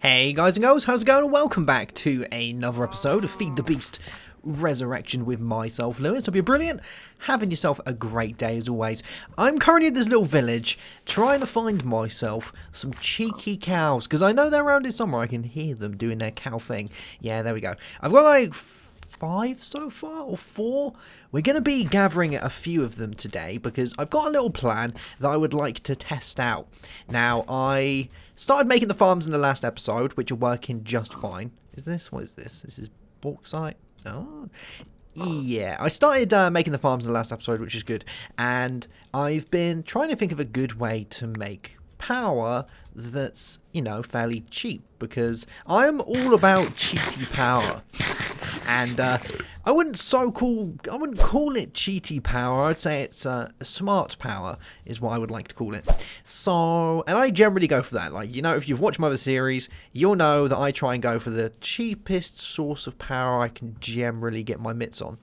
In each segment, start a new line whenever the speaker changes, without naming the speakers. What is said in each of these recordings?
Hey guys and girls, how's it going? And welcome back to another episode of Feed the Beast Resurrection with myself, Lewis. Hope you're brilliant, having yourself a great day as always. I'm currently in this little village, trying to find myself some cheeky cows, because I know they're around here somewhere. I can hear them doing their cow thing. Yeah, there we go. I've got like 5 so far, or 4. We're going to be gathering a few of them today because I've got a little plan that I would like to test out. Now, I started making the farms in the last episode, which are working just fine. What is this? This is bauxite? Oh, yeah. I started making the farms in the last episode, which is good. And I've been trying to think of a good way to make power that's, you know, fairly cheap, because I am all about cheaty power. And I wouldn't call it cheaty power. I'd say it's smart power is what I would like to call it. So, and I generally go for that. Like, you know, if you've watched my other series, you'll know that I try and go for the cheapest source of power I can generally get my mitts on.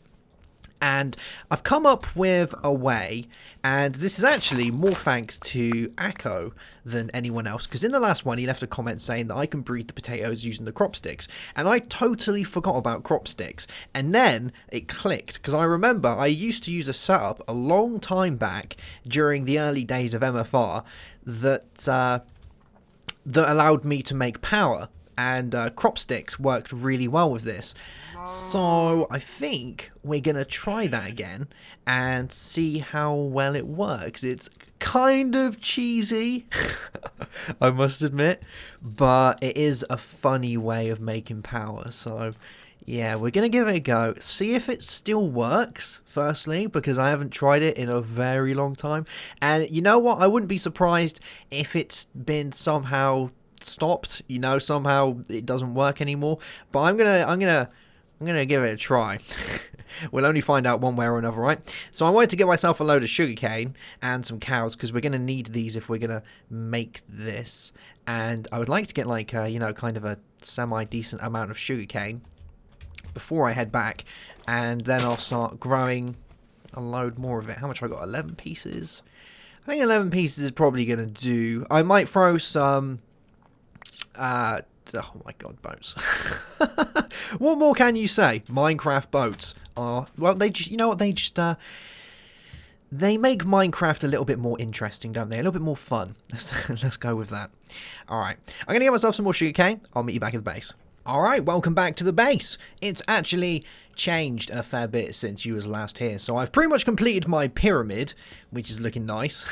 And I've come up with a way, and this is actually more thanks to Akko than anyone else, because in the last one he left a comment saying that I can breed the potatoes using the crop sticks, and I totally forgot about crop sticks, and then it clicked, because I remember I used to use a setup a long time back during the early days of MFR that allowed me to make power, and crop sticks worked really well with this. So I think we're going to try that again and see how well it works. It's kind of cheesy, I must admit, but it is a funny way of making power. So yeah, we're going to give it a go. See if it still works, firstly, because I haven't tried it in a very long time. And you know what? I wouldn't be surprised if it's been somehow stopped, you know, somehow it doesn't work anymore. But I'm gonna give it a try. We'll only find out one way or another, right? So I wanted to get myself a load of sugarcane and some cows, because we're going to need these if we're going to make this. And I would like to get like, you know, kind of a semi-decent amount of sugarcane before I head back. And then I'll start growing a load more of it. How much have I got? 11 pieces? I think 11 pieces is probably going to do. I might throw some... oh my god, boats. What more can you say? Minecraft boats are, well, they just, you know what, they make Minecraft a little bit more interesting, don't they? A little bit more fun. Let's go with that. Alright, I'm going to get myself some more sugarcane. I'll meet you back at the base. Alright, welcome back to the base. It's actually changed a fair bit since you was last here. So I've pretty much completed my pyramid, which is looking nice.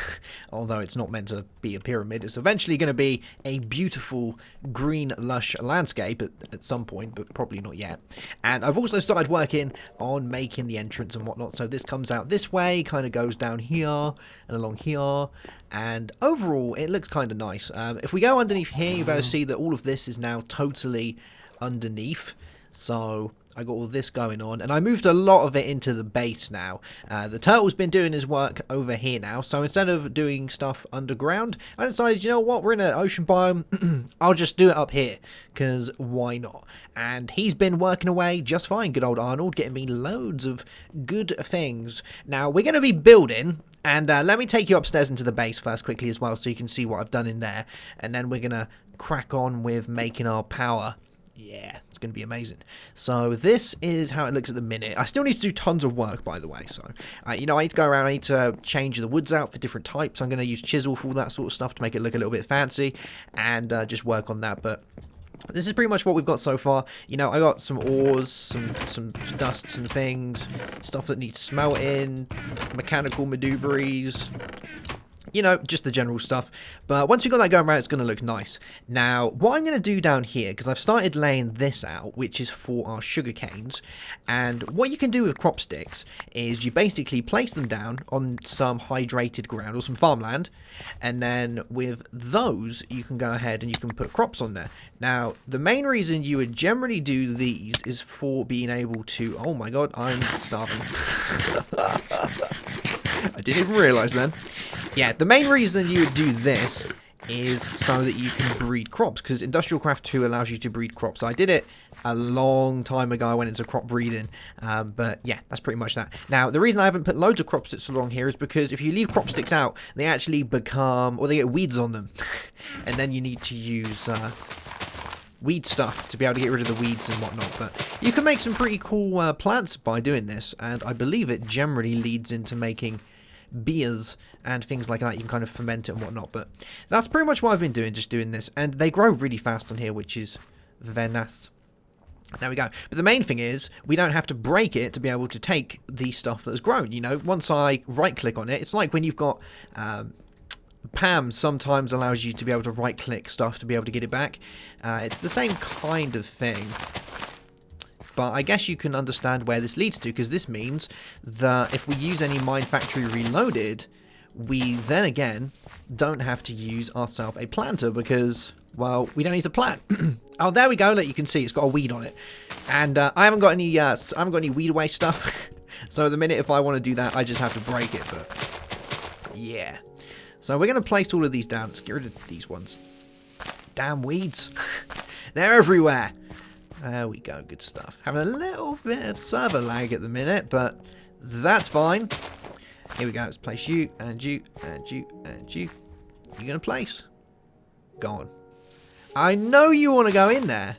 Although it's not meant to be a pyramid. It's eventually going to be a beautiful green lush landscape at some point, but probably not yet. And I've also started working on making the entrance and whatnot. So this comes out this way, kind of goes down here and along here. And overall, it looks kind of nice. If we go underneath here, you better see that all of this is now totally underneath. So I got all this going on, and I moved a lot of it into the base now. The turtle's been doing his work over here now, so instead of doing stuff underground, I decided, you know what, we're in an ocean biome, I'll just do it up here, because why not? And he's been working away just fine, good old Arnold, getting me loads of good things. Now, we're going to be building, and let me take you upstairs into the base first quickly as well, so you can see what I've done in there, and then we're going to crack on with making our power. Yeah, it's going to be amazing. So this is how it looks at the minute. I still need to do tons of work, by the way. So, you know, I need to go around. I need to change the woods out for different types. I'm going to use chisel for all that sort of stuff to make it look a little bit fancy and just work on that. But this is pretty much what we've got so far. You know, I got some ores, some dusts and things, stuff that needs smelting, mechanical maneuvers. You know, just the general stuff. But once we've got that going around, it's going to look nice. Now, what I'm going to do down here, because I've started laying this out, which is for our sugar canes. And what you can do with crop sticks is you basically place them down on some hydrated ground or some farmland. And then with those, you can go ahead and you can put crops on there. Now, the main reason you would generally do these is for being able to... Oh my god, I'm starving. I didn't even realise then. Yeah, the main reason you would do this is so that you can breed crops, because Industrial Craft 2 allows you to breed crops. I did it a long time ago. I went into crop breeding, but yeah, that's pretty much that. Now, the reason I haven't put loads of crop sticks along here is because if you leave crop sticks out, they actually become, or they get weeds on them, and then you need to use weed stuff to be able to get rid of the weeds and whatnot. But you can make some pretty cool plants by doing this, and I believe it generally leads into making beers and things like that. You can kind of ferment it and whatnot, but that's pretty much what I've been doing, just doing this. And they grow really fast on here, which is very nice. There we go. But the main thing is, we don't have to break it to be able to take the stuff that's grown. You know, once I right-click on it, it's like when you've got... Pam sometimes allows you to be able to right-click stuff to be able to get it back. It's the same kind of thing. But I guess you can understand where this leads to, because this means that if we use any Mine Factory Reloaded, we then again don't have to use ourselves a planter because, well, we don't need to plant. Oh, there we go. Look, you can see it's got a weed on it, and I haven't got any weed away stuff. So at the minute, if I want to do that, I just have to break it. But yeah. So we're going to place all of these down. Let's get rid of these ones. Damn weeds. They're everywhere. There we go. Good stuff. Having a little bit of server lag at the minute, but that's fine. Here we go. Let's place you, and you, and you, and you. You're going to place. Go on. I know you want to go in there.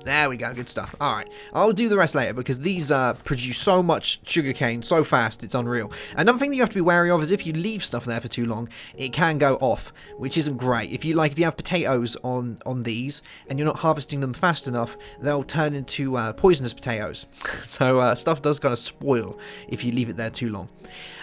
There we go, good stuff. Alright, I'll do the rest later because these produce so much sugarcane so fast, it's unreal. Another thing that you have to be wary of is if you leave stuff there for too long, it can go off, which isn't great. If you have potatoes on these and you're not harvesting them fast enough, they'll turn into poisonous potatoes. So stuff does kind of spoil if you leave it there too long.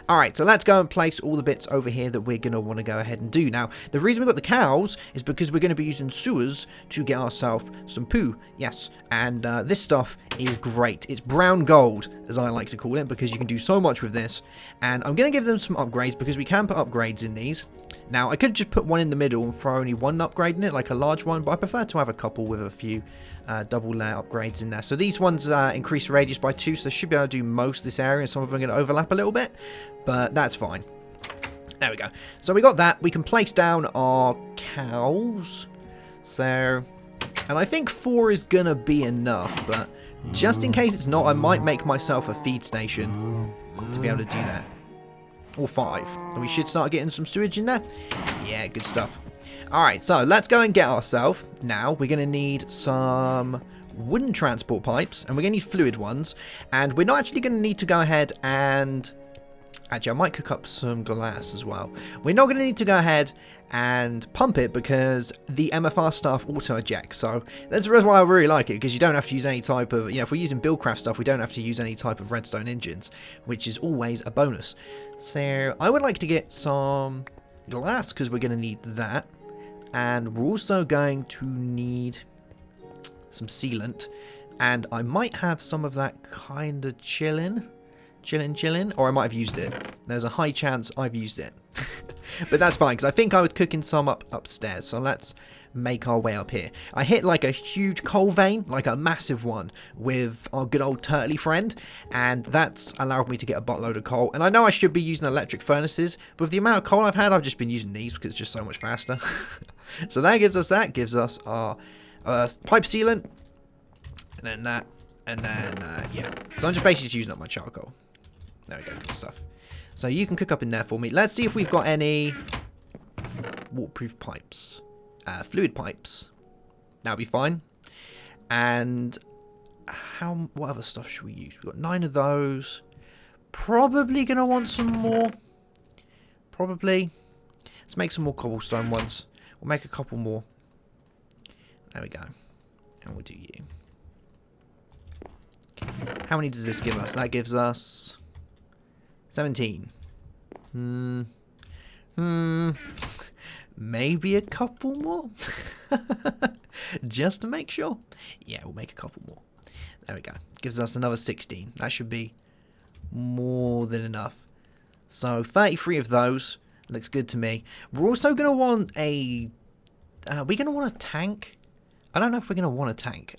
Alright, so let's go and place all the bits over here that we're going to want to go ahead and do. Now, the reason we've got the cows is because we're going to be using sewers to get ourselves some poo. Yes, and this stuff is great. It's brown gold, as I like to call it, because you can do so much with this. And I'm going to give them some upgrades because we can put upgrades in these. Now, I could just put one in the middle and throw only one upgrade in it, like a large one, but I prefer to have a couple with a few double layer upgrades in there. So these ones increase radius by 2, so they should be able to do most of this area. Some of them are going to overlap a little bit, but that's fine. There we go. So we got that. We can place down our cows. So, and I think 4 is going to be enough, but just in case it's not, I might make myself a feed station to be able to do that. Or 5. And we should start getting some sewage in there. Yeah, good stuff. Alright, so let's go and get ourselves. Now, we're going to need some wooden transport pipes. And we're going to need fluid ones. And we're not actually going to need to go ahead and... Actually, I might cook up some glass as well. We're not going to need to go ahead and pump it because the MFR stuff auto-ejects. So that's the reason why I really like it, because you don't have to use any type of... You know, if we're using Buildcraft stuff, we don't have to use any type of redstone engines, which is always a bonus. So I would like to get some glass because we're going to need that. And we're also going to need some sealant. And I might have some of that kind of chilling, or I might have used it. There's a high chance I've used it. But that's fine, because I think I was cooking some upstairs. So let's make our way up here. I hit like a huge coal vein, like a massive one, with our good old turtley friend, and that's allowed me to get a buttload of coal. And I know I should be using electric furnaces, but with the amount of coal I've had, I've just been using these because it's just so much faster. So that gives us our pipe sealant, and then that, and then yeah. So I'm just basically just using up my charcoal. There we go, good stuff. So you can cook up in there for me. Let's see if we've got any waterproof pipes. Fluid pipes. That'll be fine. And what other stuff should we use? We've got 9 of those. Probably going to want some more. Probably. Let's make some more cobblestone ones. We'll make a couple more. There we go. And we'll do you. How many does this give us? That gives us 17. Maybe a couple more. Just to make sure. Yeah, we'll make a couple more. There we go. Gives us another 16. That should be more than enough. So 33 of those. Looks good to me. We're also going to want a... we're going to want a tank. I don't know if we're going to want a tank.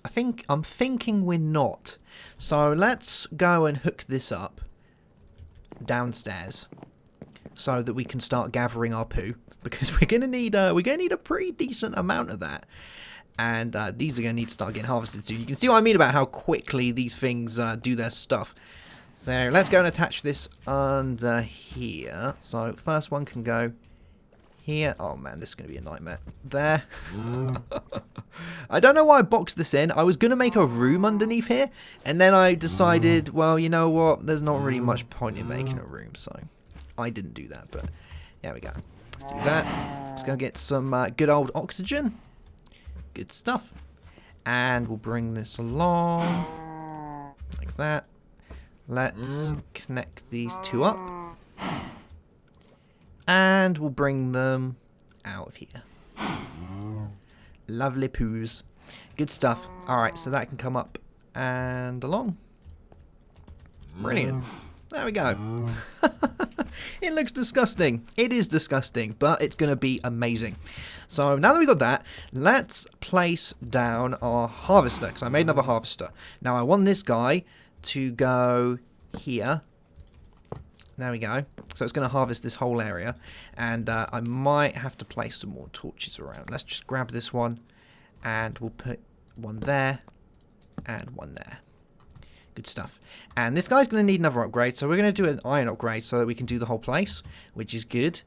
I'm thinking we're not. So let's go and hook this up downstairs so that we can start gathering our poo, because we're going to need a pretty decent amount of that. And these are going to need to start getting harvested soon. You can see what I mean about how quickly these things do their stuff. So let's go and attach this under here. So first one can go here. Oh man, this is going to be a nightmare. There. I don't know why I boxed this in. I was going to make a room underneath here, and then I decided, well, you know what? There's not really much point in making a room, so I didn't do that, but there we go. Let's do that. Let's go get some good old oxygen. Good stuff. And we'll bring this along like that. Let's connect these two up. And we'll bring them out of here. Lovely poos. Good stuff. Alright, so that can come up and along. Brilliant. There we go. It looks disgusting. It is disgusting, but it's going to be amazing. So now that we've got that, let's place down our harvester, because I made another harvester. Now I want this guy to go here. There we go. So it's going to harvest this whole area, and I might have to place some more torches around. Let's just grab this one, and we'll put one there and one there. Good stuff. And this guy's going to need another upgrade, so we're going to do an iron upgrade so that we can do the whole place, which is good.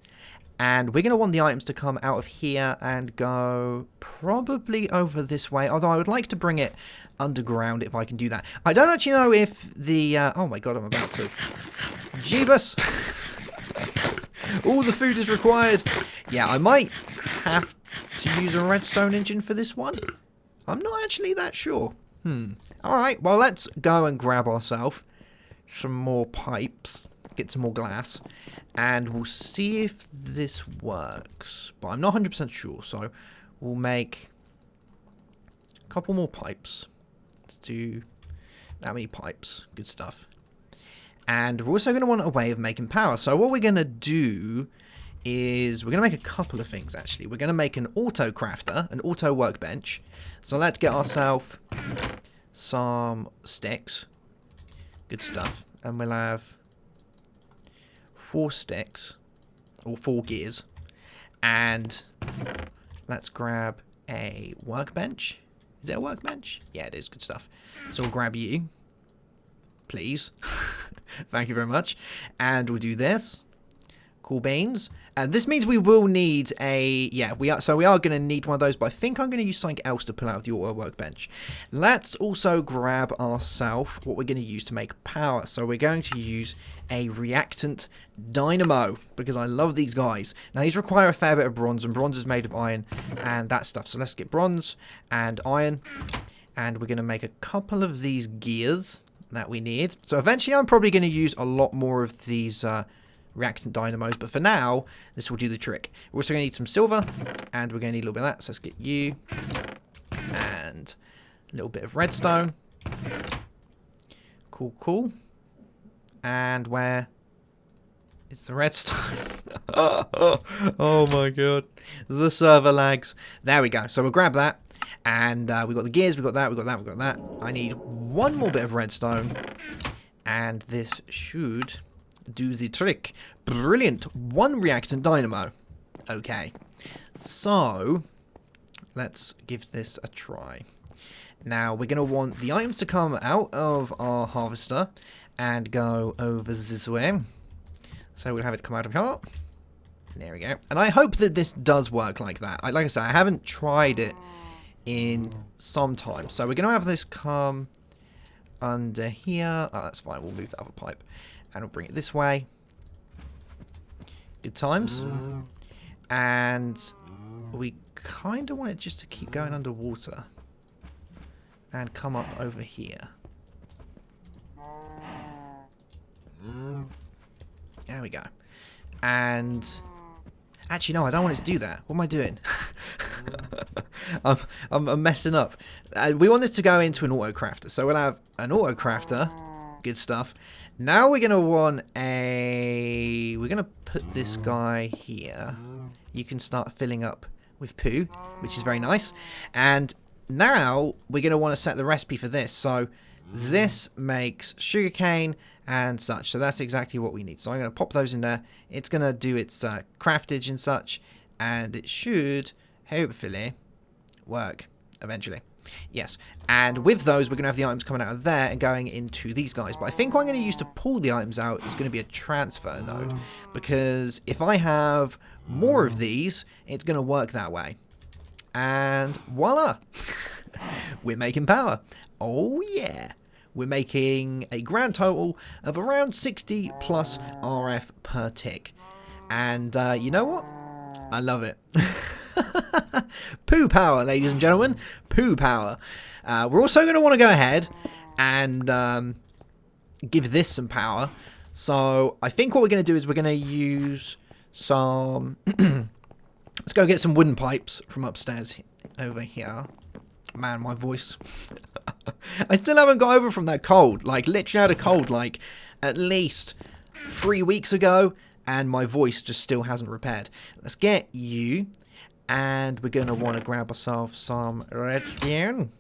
And we're going to want the items to come out of here and go probably over this way, although I would like to bring it underground if I can do that. I don't actually know if the... oh my god, I'm about to... Jeebus! All the food is required. Yeah, I might have to use a redstone engine for this one. I'm not actually that sure. Alright, well, let's go and grab ourselves some more pipes, get some more glass, and we'll see if this works. But I'm not 100% sure, so we'll make a couple more pipes. Let's do that many pipes. Good stuff. And we're also going to want a way of making power. So what we're going to do is we're going to make a couple of things, actually. We're going to make an auto crafter, an auto workbench. So let's get ourselves some sticks. Good stuff. And we'll have 4 sticks, or 4 gears. And let's grab a workbench. Is it a workbench? Yeah, it is. Good stuff. So we'll grab you, please. Thank you very much. And we'll do this. Cool beans. And this means we will need a... Yeah, we are going to need one of those, but I think I'm going to use something else to pull out of the auto workbench. Let's also grab ourselves what we're going to use to make power. So we're going to use a reactant dynamo, because I love these guys. Now, these require a fair bit of bronze, and bronze is made of iron and that stuff. So let's get bronze and iron, and we're going to make a couple of these gears that we need. So eventually I'm probably going to use a lot more of these reactant dynamos, but for now this will do the trick. We're also going to need some silver, and we're going to need a little bit of that. So let's get you and a little bit of redstone. Cool. And where is the redstone? Oh my god, the server lags. There we go. So we'll grab that. And we've got the gears, we've got that. I need one more bit of redstone. And this should do the trick. Brilliant. 1 reactant dynamo. Okay. So, let's give this a try. Now, we're going to want the items to come out of our harvester and go over this way. So, we'll have it come out of here. There we go. And I hope that this does work like that. Like I said, I haven't tried it in some time. So we're going to have this come under here. Oh, that's fine. We'll move the other pipe and we'll bring it this way. Good times. And we kind of want it just to keep going underwater and come up over here. There we go. And actually, no, I don't want it to do that. What am I doing? I'm messing up. We want this to go into an auto crafter. So we'll have an auto crafter. Good stuff. Now we're going to want a... We're going to put this guy here. You can start filling up with poo, which is very nice. And now we're going to want to set the recipe for this. So this makes sugarcane and such. So that's exactly what we need. So I'm going to pop those in there. It's going to do its craftage and such. And it should, hopefully, work eventually. Yes. And with those, we're going to have the items coming out of there and going into these guys. But I think what I'm going to use to pull the items out is going to be a transfer node. Because if I have more of these, it's going to work that way. And voila! we're making power. Oh yeah. We're making a grand total of around 60 plus RF per tick. And you know what? I love it. Poo power, ladies and gentlemen. Poo power. We're also going to want to go ahead and give this some power. So I think what we're going to do is we're going to use some... Let's go get some wooden pipes from upstairs over here. Man, my voice. I still haven't got over from that cold. Like, literally had a cold, like, at least 3 weeks ago. And my voice just still hasn't repaired. Let's get you. And we're going to want to grab ourselves some redstone.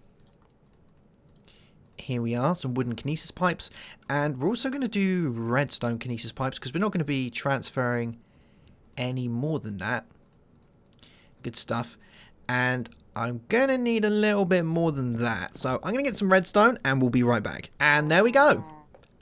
Here we are, some wooden kinesis pipes. And we're also going to do redstone kinesis pipes, because we're not going to be transferring any more than that. Good stuff. And I'm going to need a little bit more than that. So I'm going to get some redstone and we'll be right back. And there we go.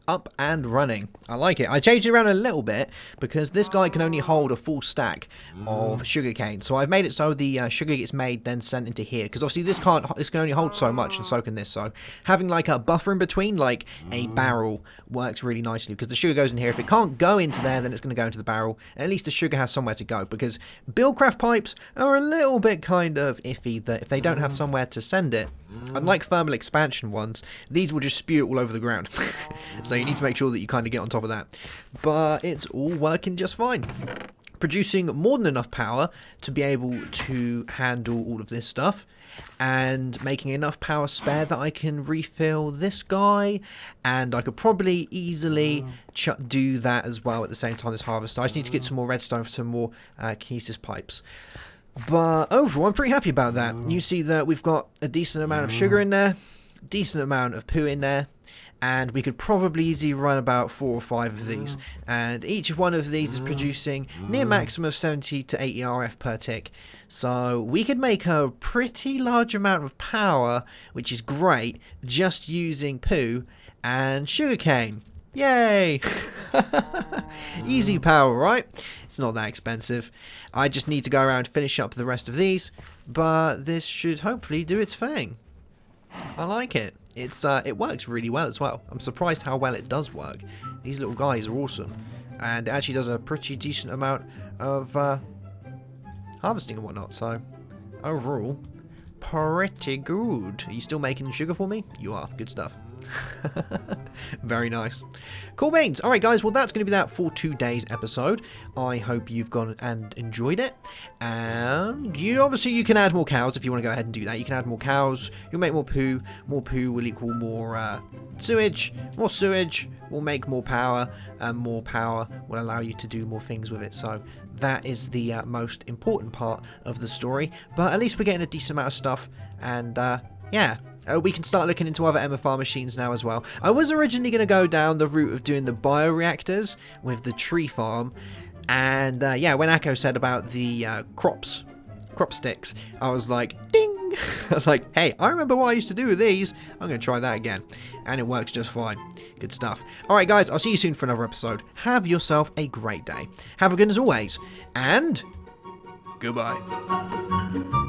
Up and running. I like it. I changed it around a little bit because this guy can only hold a full stack of sugarcane. So I've made it so the sugar gets made then sent into here, because obviously this can only hold so much, and so can this. So having like a buffer in between, like a barrel, works really nicely, because the sugar goes in here. If it can't go into there, then it's going to go into the barrel. And at least the sugar has somewhere to go, because Buildcraft pipes are a little bit kind of iffy that if they don't have somewhere to send it, unlike thermal expansion ones, these will just spew it all over the ground. So you need to make sure that you kind of get on top of that. But it's all working just fine. Producing more than enough power to be able to handle all of this stuff. And making enough power spare that I can refill this guy. And I could probably easily do that as well at the same time as harvester. I just need to get some more redstone for some more kinesis pipes. But overall, I'm pretty happy about that. You see that we've got a decent amount of sugar in there, decent amount of poo in there, and we could probably easily run about 4 or 5 of these. And each one of these is producing near maximum of 70 to 80 RF per tick. So we could make a pretty large amount of power, which is great, just using poo and sugarcane. Yay! Easy power, right? It's not that expensive. I just need to go around and finish up the rest of these, but this should hopefully do its thing. I like it. It works really well as well. I'm surprised how well it does work. These little guys are awesome, and it actually does a pretty decent amount of harvesting and whatnot. So overall, pretty good. Are you still making sugar for me? You are. Good stuff. Very nice. Cool beans. Alright guys, well that's going to be that for today's episode. I hope you've gone and enjoyed it. And obviously you can add more cows if you want to go ahead and do that. You can add more cows, you'll make more poo. More poo will equal more sewage. More sewage will make more power, and more power will allow you to do more things with it. So that is the most important part of the story. But at least we're getting a decent amount of stuff, and yeah. We can start looking into other MFR machines now as well. I was originally going to go down the route of doing the bioreactors with the tree farm. And yeah, when Akko said about the crop sticks, I was like, ding! I was like, hey, I remember what I used to do with these. I'm going to try that again. And it works just fine. Good stuff. Alright guys, I'll see you soon for another episode. Have yourself a great day. Have a good as always. And goodbye.